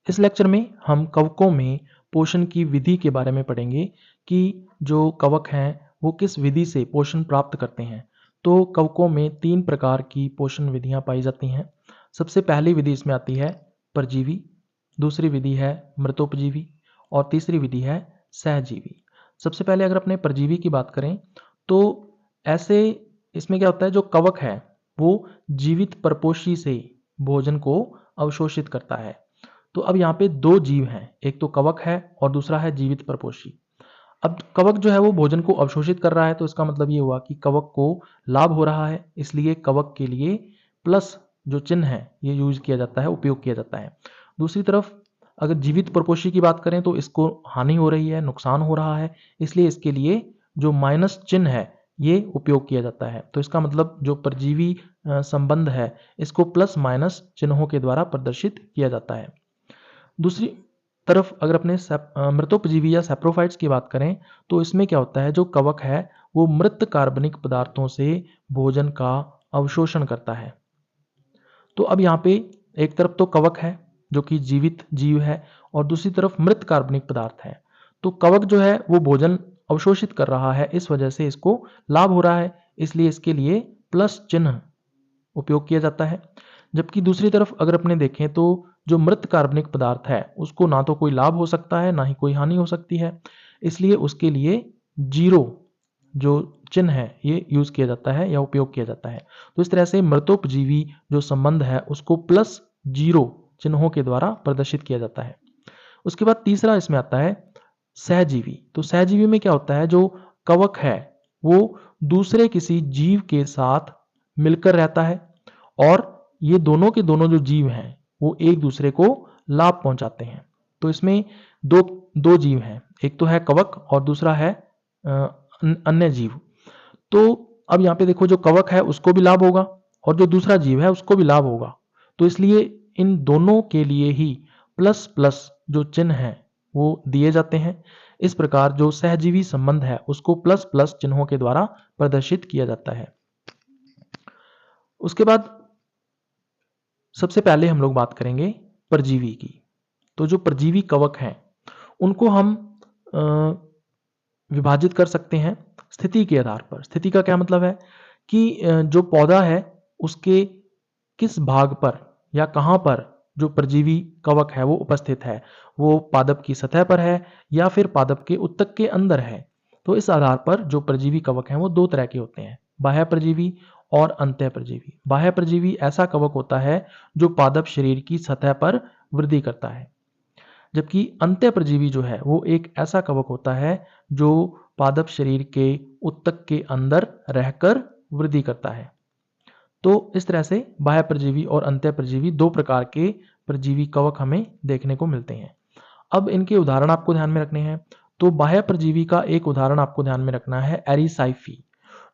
इस लेक्चर में हम कवकों में पोषण की विधि के बारे में पढ़ेंगे कि जो कवक हैं वो किस विधि से पोषण प्राप्त करते हैं। तो कवकों में 3 प्रकार की पोषण विधियां पाई जाती हैं। सबसे पहली विधि इसमें आती है परजीवी, दूसरी विधि है मृतोपजीवी और तीसरी विधि है सहजीवी। सबसे पहले अगर अपने परजीवी की बात करें तो ऐसे इसमें क्या होता है, जो कवक है वो जीवित परपोषी से भोजन को अवशोषित करता है। तो अब यहाँ पे 2 जीव हैं, एक तो कवक है और दूसरा है जीवित परपोषी। अब कवक जो है वो भोजन को अवशोषित कर रहा है, तो इसका मतलब ये हुआ कि कवक को लाभ हो रहा है, इसलिए कवक के लिए प्लस जो चिन्ह है ये यूज किया जाता है, उपयोग किया जाता है। दूसरी तरफ अगर जीवित परपोषी की बात करें तो इसको हानि हो रही है, नुकसान हो रहा है, इसलिए इसके लिए जो माइनस चिन्ह है ये उपयोग किया जाता है। तो इसका मतलब जो परजीवी संबंध है इसको प्लस माइनस चिन्हों के द्वारा प्रदर्शित किया जाता है। दूसरी तरफ अगर अपने मृतोपजीवी या सैप्रोफाइट्स की बात करें तो इसमें क्या होता है, जो कवक है वो मृत कार्बनिक पदार्थों से भोजन का अवशोषण करता है। तो अब यहाँ पे एक तरफ तो कवक है जो कि जीवित जीव है और दूसरी तरफ मृत कार्बनिक पदार्थ है। तो कवक जो है वो भोजन अवशोषित कर रहा है, इस वजह से इसको लाभ हो रहा है, इसलिए इसके लिए प्लस चिन्ह उपयोग किया जाता है। जबकि दूसरी तरफ अगर अपने देखें तो जो मृत कार्बनिक पदार्थ है उसको ना तो कोई लाभ हो सकता है ना ही कोई हानि हो सकती है, इसलिए उसके लिए जीरो जो चिन्ह है ये यूज किया जाता है या उपयोग किया जाता है। तो इस तरह से मृतोपजीवी जो संबंध है उसको प्लस जीरो चिन्हों के द्वारा प्रदर्शित किया जाता है। उसके बाद तीसरा इसमें आता है सहजीवी। तो सहजीवी में क्या होता है, जो कवक है वो दूसरे किसी जीव के साथ मिलकर रहता है और ये दोनों के दोनों जो जीव हैं वो एक दूसरे को लाभ पहुंचाते हैं। तो इसमें दो दो जीव हैं, एक तो है कवक और दूसरा है अन्य जीव। तो अब यहाँ पे देखो, जो कवक है उसको भी लाभ होगा और जो दूसरा जीव है उसको भी लाभ होगा, तो इसलिए इन दोनों के लिए ही प्लस प्लस जो चिन्ह हैं वो दिए जाते हैं। इस प्रकार जो सहजीवी संबंध है उसको प्लस प्लस चिन्हों के द्वारा प्रदर्शित किया जाता है। उसके बाद सबसे पहले हम लोग बात करेंगे परजीवी की। तो जो परजीवी कवक हैं उनको हम विभाजित कर सकते हैं स्थिति के आधार पर। स्थिति का क्या मतलब है कि जो पौधा है उसके किस भाग पर या कहाँ पर जो परजीवी कवक है वो उपस्थित है, वो पादप की सतह पर है या फिर पादप के उत्तक के अंदर है। तो इस आधार पर जो परजीवी कवक हैं वो 2 तरह के होते हैं, बाह्य परजीवी और अंतः परजीवी। बाह्य परजीवी ऐसा कवक होता है जो पादप शरीर की सतह पर वृद्धि करता है, जबकि अंतः परजीवी जो है वो एक ऐसा कवक होता है जो पादप शरीर के उत्तक के अंदर रहकर वृद्धि करता है। तो इस तरह से बाह्य परजीवी और अंतः परजीवी 2 प्रकार के परजीवी कवक हमें देखने को मिलते हैं। अब इनके उदाहरण आपको ध्यान में रखने हैं। तो बाह्य परजीवी का एक उदाहरण आपको ध्यान में रखना है एरिसाइफी,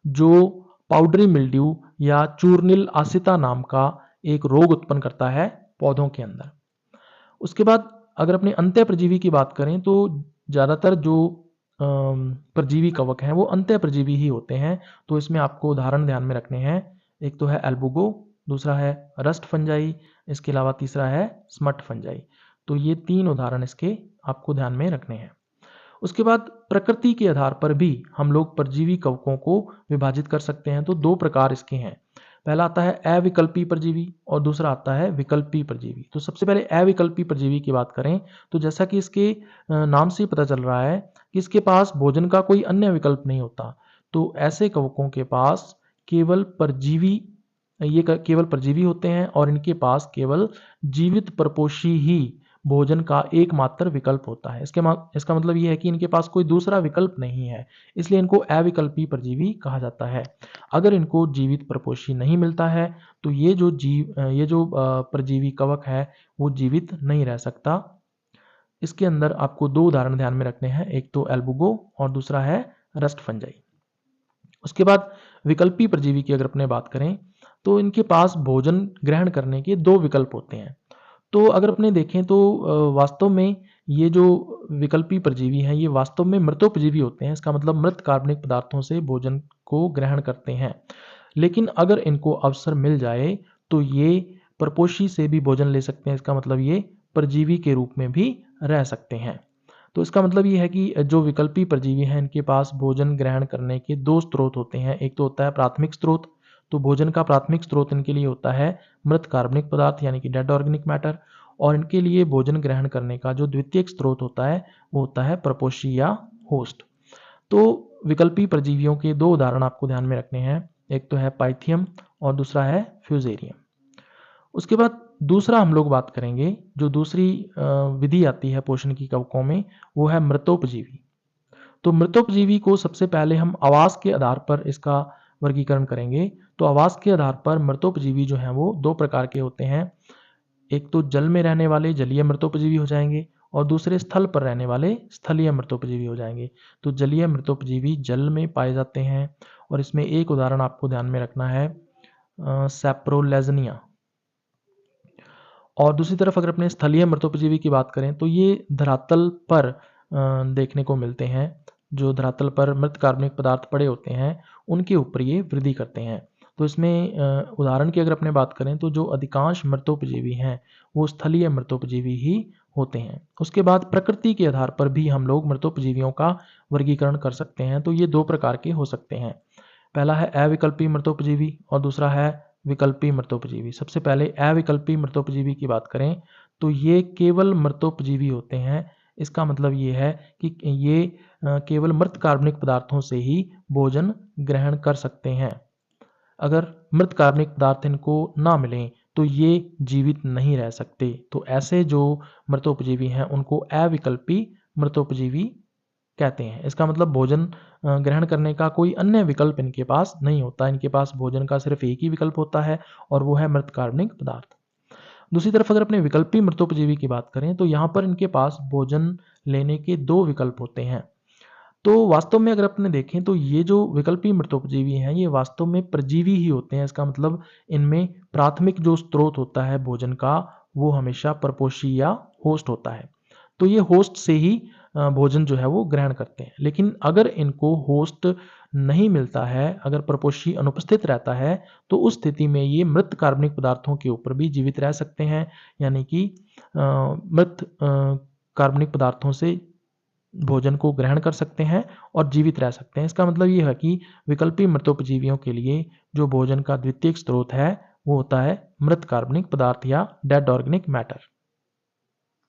जो पाउडरी मिल्ड्यू या चूर्निल आसिता नाम का एक रोग उत्पन्न करता है पौधों के अंदर। उसके बाद अगर अपने अंतः परजीवी की बात करें तो ज़्यादातर जो परजीवी कवक हैं वो अंतः परजीवी ही होते हैं। तो इसमें आपको उदाहरण ध्यान में रखने हैं, एक तो है एल्बुगो, दूसरा है रस्ट फंजाई, इसके अलावा तीसरा है स्मट फंजाई। तो ये 3 उदाहरण इसके आपको ध्यान में रखने हैं। उसके बाद प्रकृति के आधार पर भी हम लोग परजीवी कवकों को विभाजित कर सकते हैं। तो 2 प्रकार इसके हैं, पहला आता है अविकल्पी परजीवी और दूसरा आता है विकल्पी परजीवी। तो सबसे पहले अविकल्पी परजीवी की बात करें तो जैसा कि इसके नाम से पता चल रहा है कि इसके पास भोजन का कोई अन्य विकल्प नहीं होता। तो ऐसे कवकों के पास केवल परजीवी केवल परजीवी होते हैं और इनके पास केवल जीवित परपोषी ही भोजन का एकमात्र विकल्प होता है। इसका मतलब ये है कि इनके पास कोई दूसरा विकल्प नहीं है, इसलिए इनको अविकल्पी परजीवी कहा जाता है। अगर इनको जीवित परपोषी नहीं मिलता है तो ये जो परजीवी कवक है वो जीवित नहीं रह सकता। इसके अंदर आपको 2 उदाहरण ध्यान में रखने हैं, एक तो एल्बुगो और दूसरा है रस्ट फंजाई। उसके बाद विकल्पी परजीवी की अगर अपने बात करें तो इनके पास भोजन ग्रहण करने के 2 विकल्प होते हैं। तो अगर अपने देखें तो वास्तव में ये जो विकल्पी परजीवी हैं ये वास्तव में मृतोपजीवी होते हैं। इसका मतलब मृत कार्बनिक पदार्थों से भोजन को ग्रहण करते हैं, लेकिन अगर इनको अवसर मिल जाए तो ये परपोषी से भी भोजन ले सकते हैं। इसका मतलब ये परजीवी के रूप में भी रह सकते हैं। तो इसका मतलब ये है कि जो विकल्पी परजीवी हैं इनके पास भोजन ग्रहण करने के दो स्रोत होते हैं। एक तो होता है प्राथमिक स्रोत, तो भोजन का प्राथमिक स्रोत इनके लिए होता है मृत कार्बनिक पदार्थ यानी कि डेड ऑर्गेनिक मैटर, और इनके लिए भोजन ग्रहण करने का जो द्वितीयक स्रोत होता है वो होता है प्रपोषी या होस्ट। तो विकल्पी परजीवियों के दो उदाहरण आपको ध्यान में रखने हैं, एक तो है पाइथियम और दूसरा है फ्यूजेरियम। उसके बाद दूसरा हम लोग बात करेंगे, जो दूसरी विधि आती है पोषण की कवकों में, वो है मृतोपजीवी। तो मृतोपजीवी को सबसे पहले हम आवास के आधार पर इसका वर्गीकरण करेंगे। तो आवास के आधार पर मृतोपजीवी जो हैं वो दो प्रकार के होते हैं। एक तो जल में रहने वाले जलीय मृतोपजीवी हो जाएंगे और दूसरे स्थल पर रहने वाले स्थलीय मृतोपजीवी हो जाएंगे। तो जलीय मृतोपजीवी जल में पाए जाते हैं और इसमें एक उदाहरण आपको ध्यान में रखना है, सैप्रोलेजनिया। और दूसरी तरफ अगर अपने स्थलीय मृतोपजीवी की बात करें तो ये धरातल पर देखने को मिलते हैं। जो धरातल पर मृत कार्बनिक पदार्थ पड़े होते हैं उनके ऊपर ये वृद्धि करते हैं। तो इसमें उदाहरण की अगर अपने बात करें तो जो अधिकांश मृतोपजीवी हैं वो स्थलीय मृतोपजीवी ही होते हैं। उसके बाद प्रकृति के आधार पर भी हम लोग मृतोपजीवियों का वर्गीकरण कर सकते हैं। तो ये दो प्रकार के हो सकते हैं। पहला है अविकल्पी मृतोपजीवी और दूसरा है विकल्पी मृतोपजीवी। सबसे पहले अविकल्पी मृतोपजीवी की बात करें तो ये केवल मृतोपजीवी होते हैं। इसका मतलब ये है कि ये केवल मृत कार्बनिक पदार्थों से ही भोजन ग्रहण कर सकते हैं। अगर मृत कार्बनिक पदार्थ इनको ना मिलें तो ये जीवित नहीं रह सकते। तो ऐसे जो मृतोपजीवी हैं उनको अविकल्पी मृतोपजीवी कहते हैं। इसका मतलब भोजन ग्रहण करने का कोई अन्य विकल्प इनके पास नहीं होता। इनके पास भोजन का सिर्फ एक ही विकल्प होता है और वो है मृत कार्बनिक पदार्थ। दूसरी तरफ अगर अपने विकल्पी मृतोपजीवी की बात करें तो यहाँ पर इनके पास भोजन लेने के दो विकल्प होते हैं। तो वास्तव में अगर अपने देखें तो ये जो विकल्पी मृतोपजीवी हैं ये वास्तव में परजीवी ही होते हैं। इसका मतलब इनमें प्राथमिक जो स्रोत होता है भोजन का वो हमेशा परपोषी या होस्ट होता है। तो ये होस्ट से ही भोजन जो है वो ग्रहण करते हैं। लेकिन अगर इनको होस्ट नहीं मिलता है, अगर परपोषी अनुपस्थित रहता है, तो उस स्थिति में ये मृत कार्बनिक पदार्थों के ऊपर भी जीवित रह सकते हैं। यानी कि मृत कार्बनिक पदार्थों से भोजन को ग्रहण कर सकते हैं और जीवित रह सकते हैं। इसका मतलब ये है कि विकल्पी मृतोपजीवियों के लिए जो भोजन का द्वितीयक स्रोत है वो होता है मृत कार्बनिक पदार्थ या डेड ऑर्गेनिक मैटर।